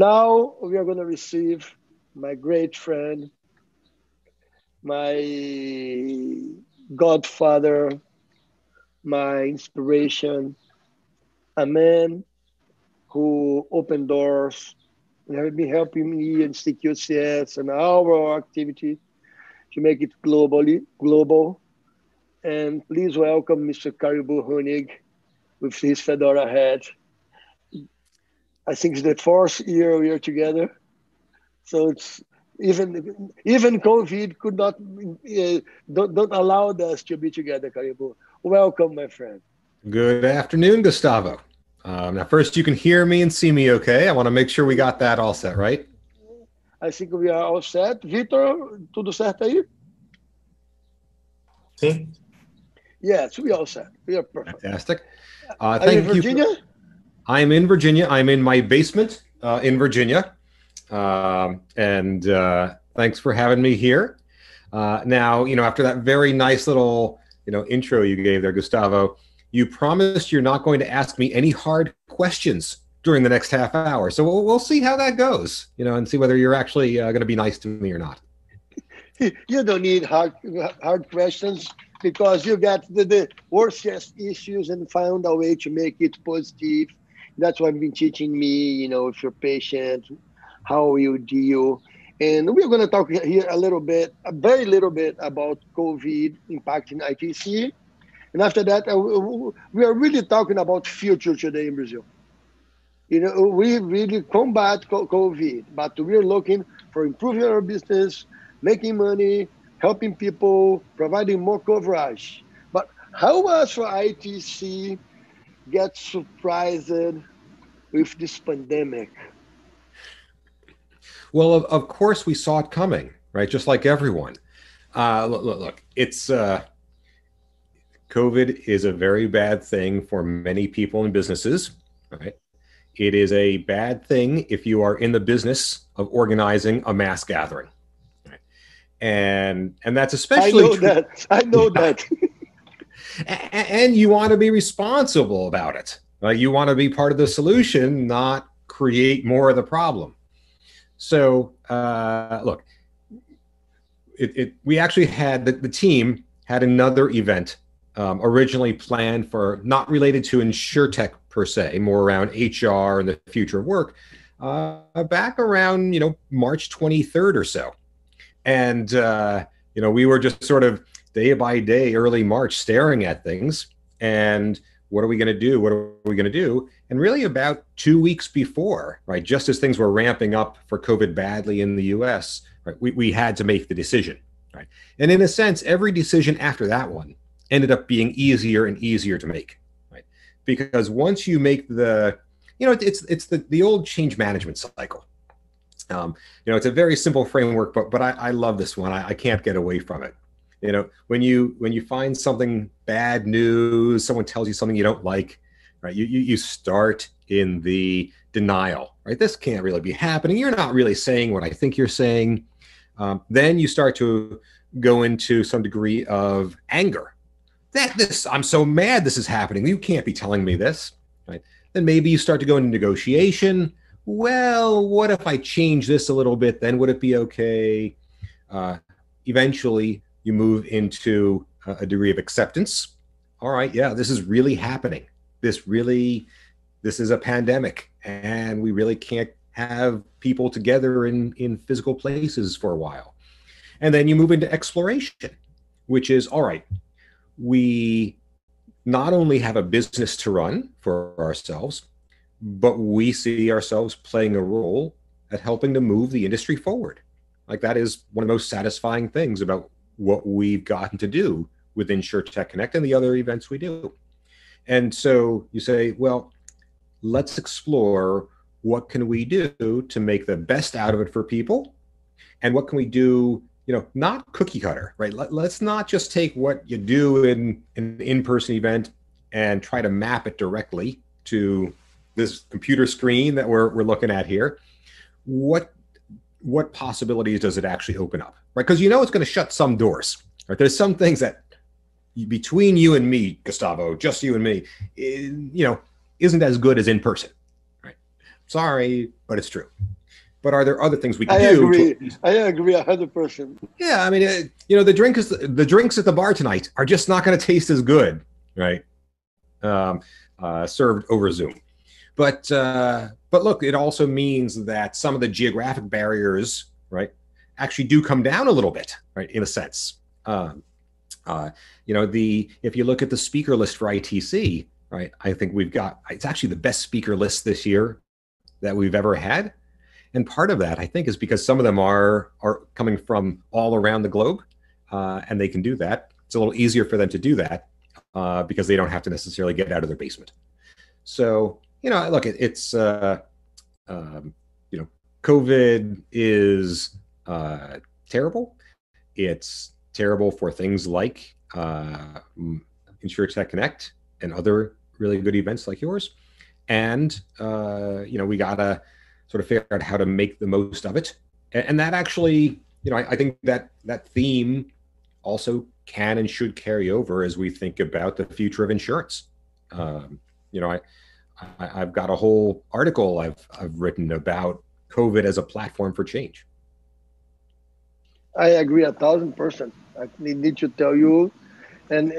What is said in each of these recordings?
Now we are going to receive my great friend, my godfather, my inspiration, a man who opened doors and have been helping me in CQCS and our activity to make it global. And please welcome Mr. Caribou Honig with his fedora hat. I think it's the fourth year we are together. So it's even COVID could not don't allow us to be together, Caribou. Welcome, my friend. Good afternoon, Gustavo. Now, first, you can hear me and see me okay. I want to make sure we got that all set, right? I think we are all set. Vitor, tudo certo aí? Sim. Yes, we are all set. We are perfect. Fantastic. Are you in Virginia? I'm in Virginia. I'm in my basement in Virginia. Thanks for having me here. Now, after that very nice little, intro you gave there, Gustavo, you promised you're not going to ask me any hard questions during the next half hour. So we'll see how that goes, and see whether you're actually going to be nice to me or not. You don't need hard questions because you got the worst issues and found a way to make it positive. That's what you've been teaching me, if you're patient, how you deal. And we're going to talk here a very little bit about COVID impacting ITC. And after that, we are really talking about future today in Brazil. We really combat COVID, but we're looking for improving our business, making money, helping people, providing more coverage. But how much for ITC get surprised with this pandemic? Well, of course we saw it coming, right? Just like everyone. Look, it's COVID is a very bad thing for many people and businesses, right? It is a bad thing if you are in the business of organizing a mass gathering, right? And that's especially true. I know that. And you want to be responsible about it. You want to be part of the solution, not create more of the problem. So look, we actually had the team had another event originally planned for, not related to InsurTech per se, more around HR and the future of work, back around March 23rd or so. And we were just sort of day by day, early March, staring at things and what are we going to do? What are we going to do? And really about 2 weeks before, right, just as things were ramping up for COVID badly in the US, right, we had to make the decision, right? And in a sense, every decision after that one ended up being easier and easier to make, right? Because once you make it's the old change management cycle. It's a very simple framework, but I love this one. I can't get away from it. When you find something bad news, someone tells you something you don't like, right? You start in the denial, right? This can't really be happening. You're not really saying what I think you're saying. Then you start to go into some degree of anger. I'm so mad this is happening. You can't be telling me this, right? Then maybe you start to go into negotiation. Well, what if I change this a little bit? Then would it be okay? Eventually, you move into a degree of acceptance. All right, yeah, this is really happening. This is a pandemic, and we really can't have people together in physical places for a while. And then you move into exploration, which is, all right, we not only have a business to run for ourselves, but we see ourselves playing a role at helping to move the industry forward. Like, that is one of the most satisfying things about what we've gotten to do with InsurTech Connect and the other events we do. And so you say, well, let's explore what can we do to make the best out of it for people, and what can we do, not cookie cutter, right? Let's not just take what you do in an in-person event and try to map it directly to this computer screen that we're looking at here. What possibilities does it actually open up, right? Because it's going to shut some doors, right? There's some things that between you and me, Gustavo, just you and me, isn't as good as in person, right? Sorry, but it's true. But are there other things we can I do? agree. I agree 100%. Yeah, I mean, the drinks at the bar tonight are just not going to taste as good, right? Served over Zoom. But look, it also means that some of the geographic barriers, right, actually do come down a little bit, right, in a sense. If you look at the speaker list for ITC, right, I think it's actually the best speaker list this year that we've ever had. And part of that, I think, is because some of them are coming from all around the globe, and they can do that. It's a little easier for them to do that because they don't have to necessarily get out of their basement. So, look, it's COVID is terrible. It's terrible for things like InsurTech Connect and other really good events like yours. And, we got to sort of figure out how to make the most of it. And that actually, I think that theme also can and should carry over as we think about the future of insurance. I've got a whole article I've written about COVID as a platform for change. I agree 1,000%. I need to tell you, and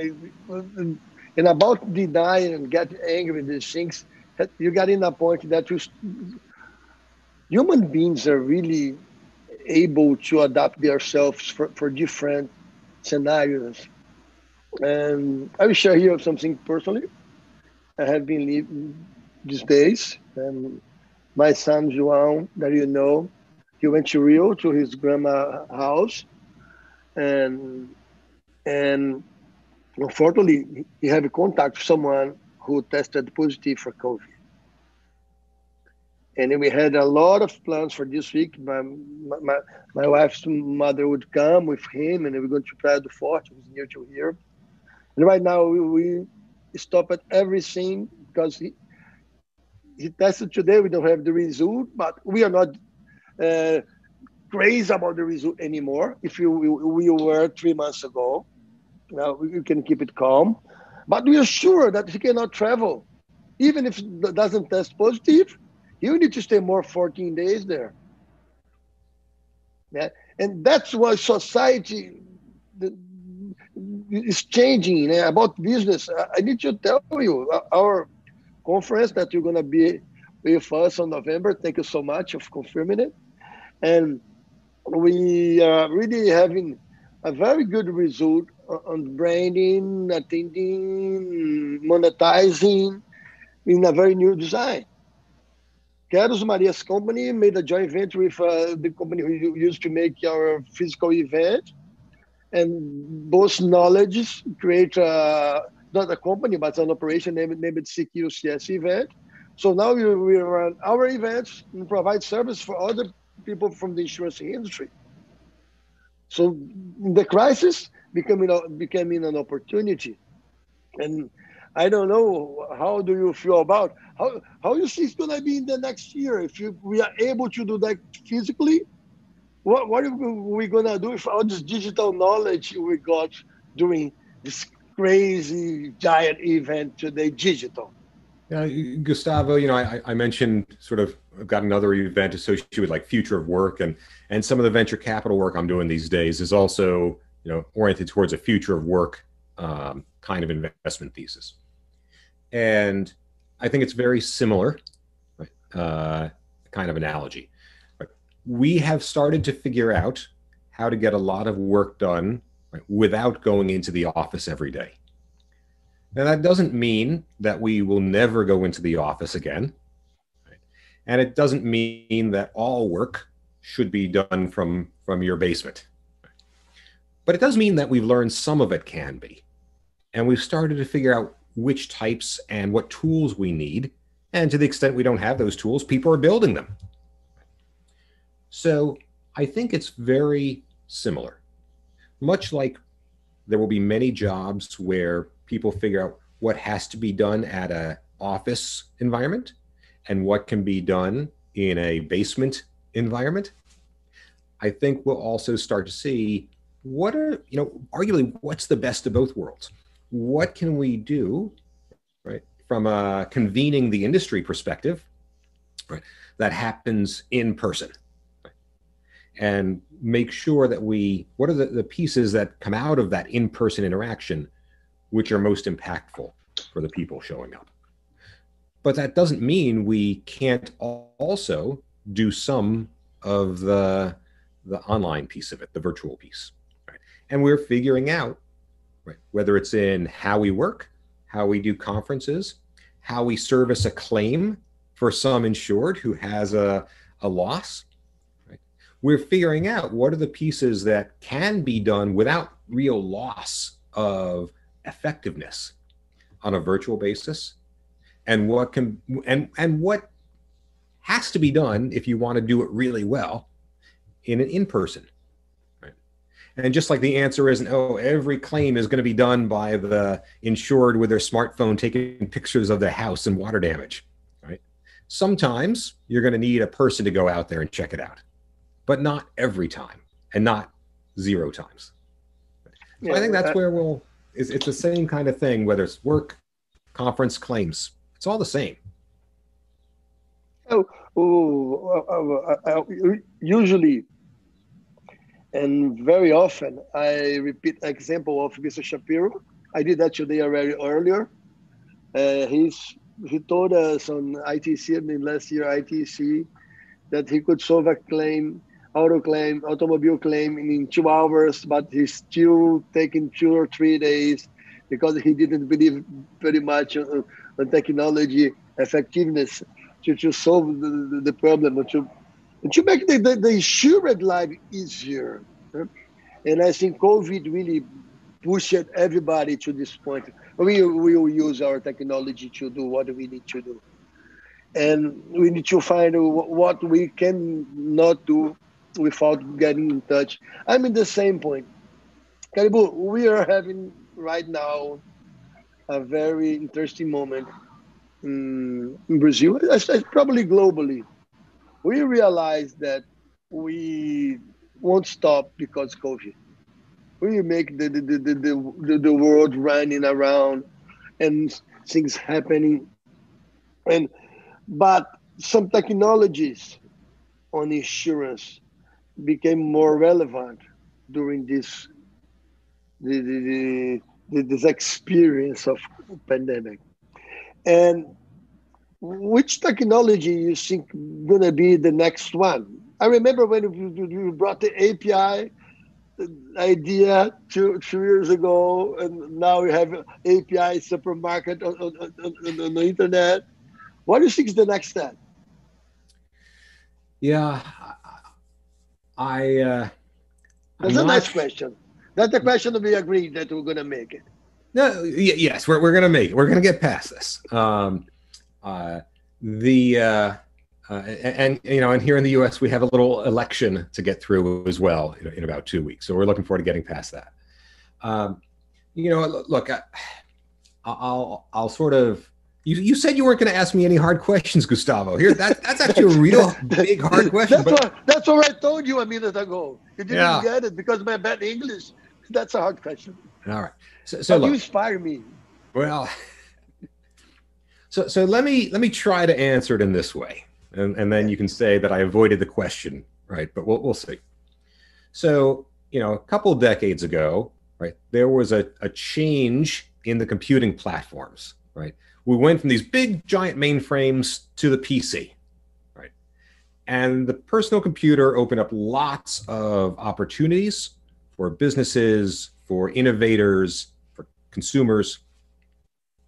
about denying and get angry with these things, you got in a point that human beings are really able to adapt themselves for different scenarios. And I will share here something personally. I have been living these days, and my son João, that he went to Rio to his grandma's house, and unfortunately he had contact with someone who tested positive for COVID. And we had a lot of plans for this week. My wife's mother would come with him, and we're going to Praia do Forte, who's near to here. And right now we stop at everything because he tested today. We don't have the result, but we are not crazy about the result anymore. If we were 3 months ago, now we can keep it calm. But we are sure that he cannot travel. Even if it doesn't test positive, he will need to stay more 14 days there. Yeah? And that's why society is changing about business. I need to tell you, our conference that you're going to be with us on November, thank you so much for confirming it. And we are really having a very good result on branding, attending, monetizing in a very new design. Carlos Maria's company made a joint venture with the company who used to make our physical event. And both knowledge create not a company, but an operation named CQ-CS event. So now we run our events and provide service for other people from the insurance industry. So the crisis becoming an opportunity. And I don't know, how do you feel about how you see it's going to be in the next year if we are able to do that physically? What are we going to do with all this digital knowledge we got during this crazy giant event today, digital? Yeah, Gustavo, I mentioned I've got another event associated with like future of work, and some of the venture capital work I'm doing these days is also, oriented towards a future of work kind of investment thesis. And I think it's very similar, right? Kind of analogy. We have started to figure out how to get a lot of work done, right, without going into the office every day. Now, that doesn't mean that we will never go into the office again. Right? And it doesn't mean that all work should be done from your basement. Right? But it does mean that we've learned some of it can be. And we've started to figure out which types and what tools we need. And to the extent we don't have those tools, people are building them. So I think it's very similar. Much like there will be many jobs where people figure out what has to be done at an office environment and what can be done in a basement environment. I think we'll also start to see arguably what's the best of both worlds. What can we do, right, from a convening the industry perspective right, that happens in person, right? And make sure that what are the pieces that come out of that in-person interaction which are most impactful for the people showing up. But that doesn't mean we can't also do some of the online piece of it, the virtual piece, right? And we're figuring out, right, whether it's in how we work, how we do conferences, how we service a claim for some insured who has a loss, right? We're figuring out what are the pieces that can be done without real loss of effectiveness on a virtual basis, and what can and what has to be done if you want to do it really well in an in-person, right? And just like the answer isn't, oh, every claim is going to be done by the insured with their smartphone taking pictures of their house and water damage, right? Sometimes you're going to need a person to go out there and check it out, but not every time, and not 0 times. So I think that's where it's the same kind of thing, whether it's work, conference, claims. It's all the same. Usually, and very often, I repeat an example of Mr. Shapiro. I did that today already earlier. He told us on ITC, in last year ITC, that he could solve a claim, automobile claim in 2 hours, but he's still taking 2 or 3 days because he didn't believe very much on technology effectiveness to solve the problem, to make the insured life easier. And I think COVID really pushed everybody to this point. We will use our technology to do what we need to do. And we need to find what we can not do without getting in touch. I'm in the same point. Caribou, we are having right now a very interesting moment in Brazil, probably globally. We realize that we won't stop because COVID. We make the world running around and things happening. But some technologies on insurance became more relevant during this experience of pandemic. And which technology you think gonna be the next one? I remember when you brought the API idea two years ago, and now we have API supermarket on the internet. What do you think is the next step? Yeah, that's a nice question. That's the question that we agreed that we're going to make it. No, yes, we're going to make it. We're going to get past this. And here in the U.S. we have a little election to get through as well in about 2 weeks. So we're looking forward to getting past that. Look, I'll sort of. You said you weren't going to ask me any hard questions, Gustavo. Here, that's actually a real big hard question. That's what I told you a minute ago. You didn't get it because of my bad English. That's a hard question. All right. So look, you inspire me. Well, so let me try to answer it in this way, and then you can say that I avoided the question, right? But we'll see. So a couple of decades ago, right, there was a change in the computing platforms, right? We went from these big giant mainframes to the PC, right? And the personal computer opened up lots of opportunities for businesses, for innovators, for consumers.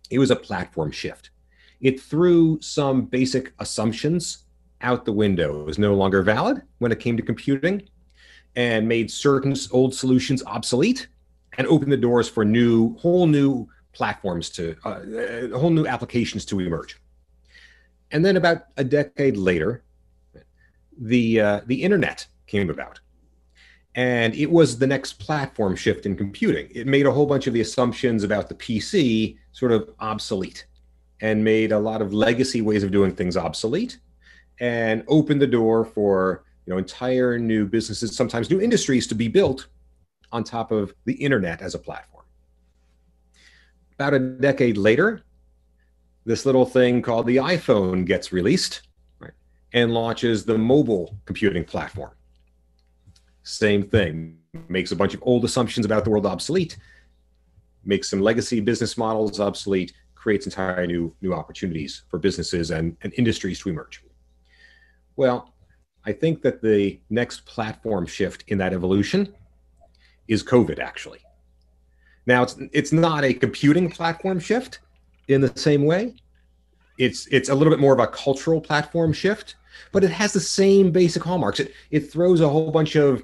It was a platform shift. It threw some basic assumptions out the window. It was no longer valid when it came to computing, and made certain old solutions obsolete, and opened the doors for whole new platforms whole new applications to emerge. And then about a decade later, the internet came about, and it was the next platform shift in computing. It made a whole bunch of the assumptions about the PC sort of obsolete, and made a lot of legacy ways of doing things obsolete, and opened the door for entire new businesses, sometimes new industries, to be built on top of the internet as a platform. About a decade later, this little thing called the iPhone gets released, right? and launches the mobile computing platform. Same thing, makes a bunch of old assumptions about the world obsolete, makes some legacy business models obsolete, creates entirely new opportunities for businesses and industries to emerge. Well, I think that the next platform shift in that evolution is COVID, actually. Now, it's not a computing platform shift in the same way. It's a little bit more of a cultural platform shift, but it has the same basic hallmarks. It throws a whole bunch of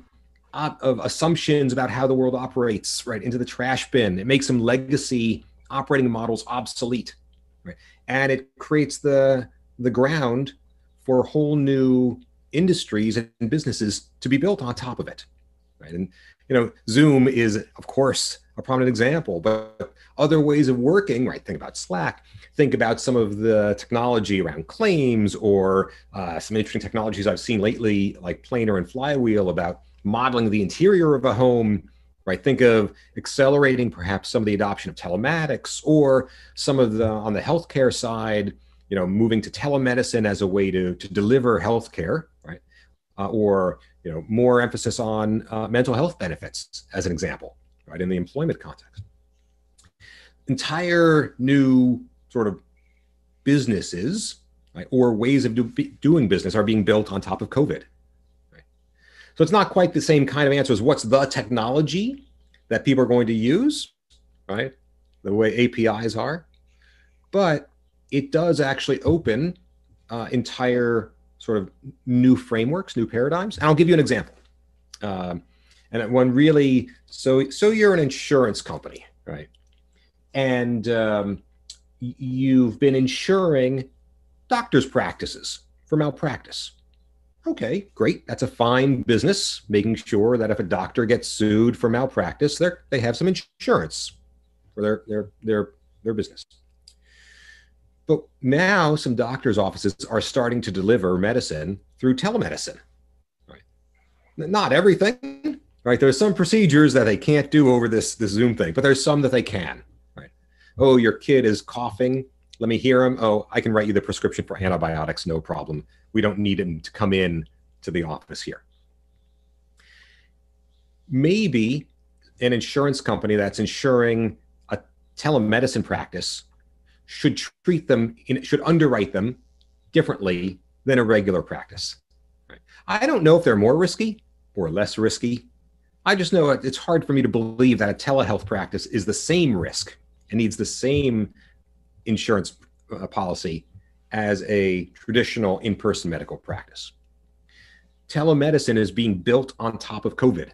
assumptions about how the world operates right into the trash bin. It makes some legacy operating models obsolete, right? And it creates the ground for whole new industries and businesses to be built on top of it, right? And Zoom is, of course, a prominent example, but other ways of working, right? Think about Slack, think about some of the technology around claims, or some interesting technologies I've seen lately, like Planer and Flywheel, about modeling the interior of a home, right? Think of accelerating perhaps some of the adoption of telematics, or some of on the healthcare side, moving to telemedicine as a way to deliver healthcare, right? Or more emphasis on mental health benefits, as an example, right, in the employment context. Entire new sort of businesses, right, or ways of doing business are being built on top of COVID. Right? So it's not quite the same kind of answer as what's the technology that people are going to use, right? The way APIs are, but it does actually open entire sort of new frameworks, new paradigms. And I'll give you an example. And one really, so you're an insurance company, right? And you've been insuring doctors' practices for malpractice. Okay, great. That's a fine business, making sure that if a doctor gets sued for malpractice, they have some insurance for their business. But now some doctors' offices are starting to deliver medicine through telemedicine. Right? Not everything, right? There's some procedures that they can't do over this Zoom thing, but there's some that they can. Right? Oh, your kid is coughing. Let me hear him. Oh, I can write you the prescription for antibiotics, no problem. We don't need him to come in to the office here. Maybe an insurance company that's insuring a telemedicine practice should should underwrite them differently than a regular practice. Right? I don't know if they're more risky or less risky. I just know it's hard for me to believe that a telehealth practice is the same risk and needs the same insurance policy as a traditional in-person medical practice. Telemedicine is being built on top of COVID,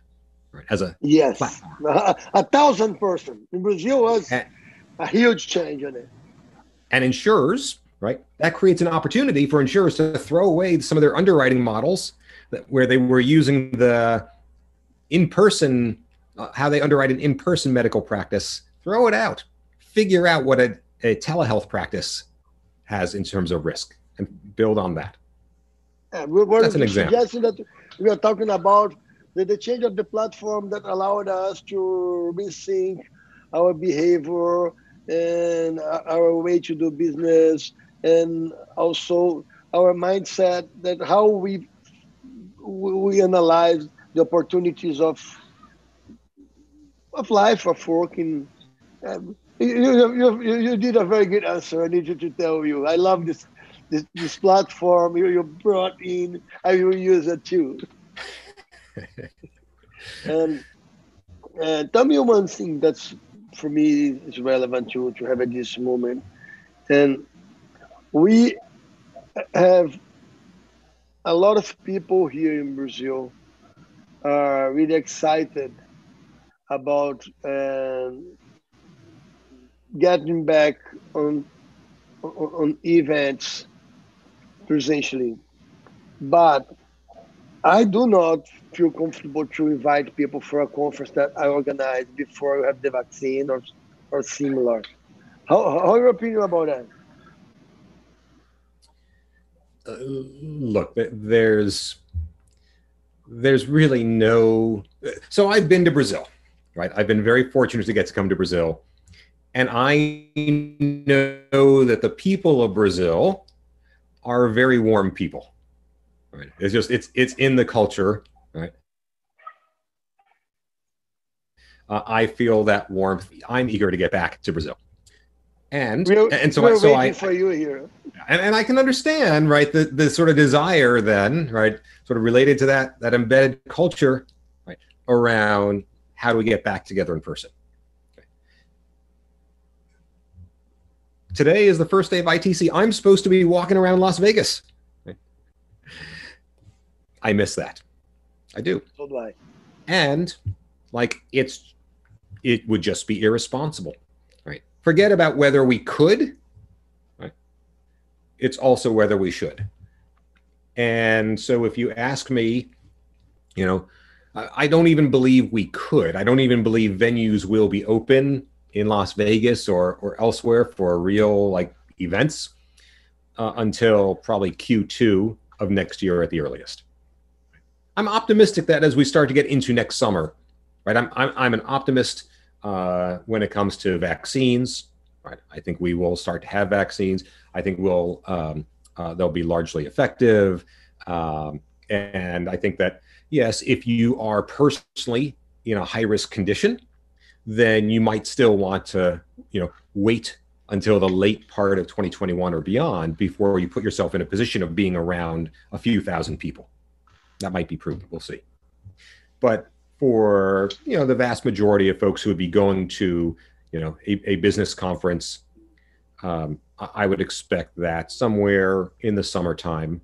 right, as a platform. 1,000%. In Brazil was a huge change in it. And insurers, right, that creates an opportunity for insurers to throw away some of their underwriting models where they were using the in-person, how they underwrite an in-person medical practice, throw it out, figure out what a telehealth practice has in terms of risk and build on that. That's an example. That we are talking about the change of the platform that allowed us to rethink our behavior and our way to do business, and also our mindset, that how we analyze the opportunities of life, of working. You did a very good answer. I need to tell you, I love this platform you brought in. I will use it too. And tell me one thing that's, for me, is relevant to have at this moment. And we have a lot of people here in Brazil are really excited about getting back on events presentially, but I do not feel comfortable to invite people for a conference that I organize before we have the vaccine or similar. How your opinion about that? Look, there's really no. So I've been to Brazil, right? I've been very fortunate to come to Brazil, and I know that the people of Brazil are very warm people, Right? It's just it's in the culture, right? I feel that warmth. I'm eager to get back to Brazil, and so we're so waiting for you here. And I can understand, right, the sort of desire then, right, sort of related to that embedded culture, right, around how do we get back together in person. Okay. Today is the first day of ITC. I'm supposed to be walking around Las Vegas. Right? I miss that. I do. So do I. And like it would just be irresponsible, right? Forget about whether we could. It's also whether we should. And so if you ask me, you know, I don't even believe we could. I don't even believe venues will be open in Las Vegas or elsewhere for real like events until probably Q2 of next year at the earliest. I'm optimistic that as we start to get into next summer, right? I'm an optimist when it comes to vaccines. Right. I think we will start to have vaccines. I think they'll be largely effective. And I think that, yes, if you are personally in a high-risk condition, then you might still want to, wait until the late part of 2021 or beyond before you put yourself in a position of being around a few thousand people. That might be prudent. We'll see. But for, the vast majority of folks who would be going to a business conference, I would expect that somewhere in the summertime,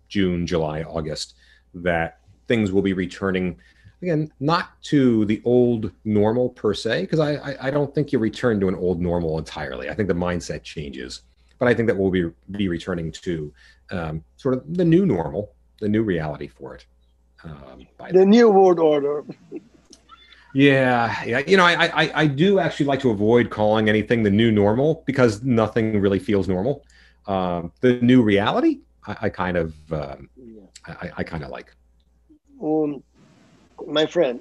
June, July, August, that things will be returning, again, not to the old normal per se, because I don't think you return to an old normal entirely. I think the mindset changes, but I think that we'll be returning to sort of the new normal, the new reality for it. The new world order. Yeah. I do actually like to avoid calling anything the new normal because nothing really feels normal. The new reality, I kind of like. My friend,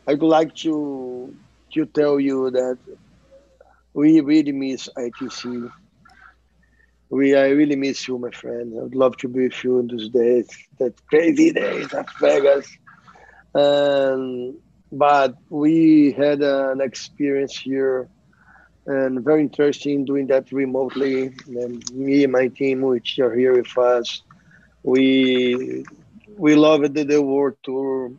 I'd like to tell you that we really miss ITC. I really miss you, my friend. I'd love to be with you in those days, that crazy days of Vegas. But we had an experience here and very interesting doing that remotely. And me and my team, which are here with us, we loved the world tour.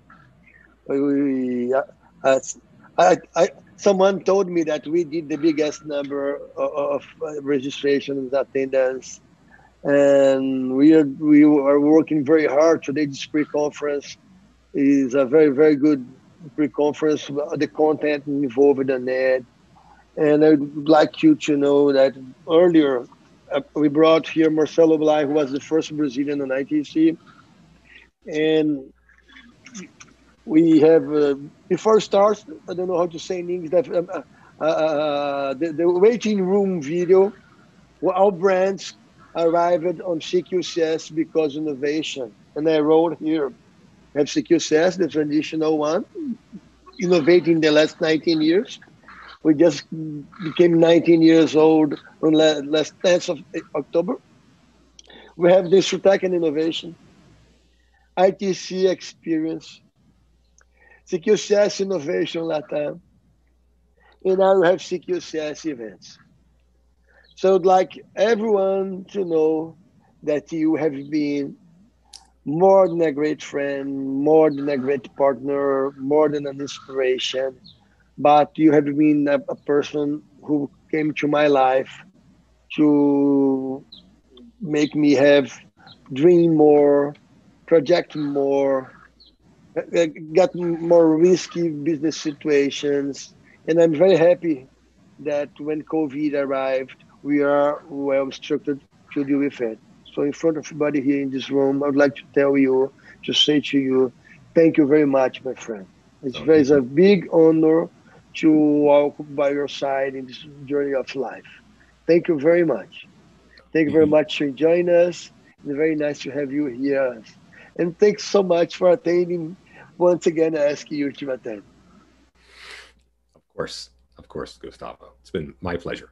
Someone told me that we did the biggest number of registrations, attendance, and we are working very hard. Today, this pre-conference is a very, very good pre-conference. The content involved in it. And I would like you to know that earlier, we brought here Marcelo Blay, who was the first Brazilian on ITC. And we have, before stars, I don't know how to say in English, that the waiting room video, where all brands arrived on CQCS because of innovation. And I wrote here, have CQCS, the traditional one, innovating the last 19 years. We just became 19 years old on last 10th of October. We have the InsurTech and Innovation, ITC Experience, CQCS Innovation Latam, and now we have CQCS Events. So I'd like everyone to know that you have been more than a great friend, more than a great partner, more than an inspiration, but you have been a person who came to my life to make me dream more, project more, got more risky business situations. And I'm very happy that when COVID arrived, we are well structured to deal with it. So in front of everybody here in this room, I would like to say to you, thank you very much, my friend. It's a big honor to walk by your side in this journey of life. Thank you very much. Thank you very much for joining us. It's very nice to have you here. And thanks so much for attending. Once again, I ask you to attend. Of course, Gustavo. It's been my pleasure.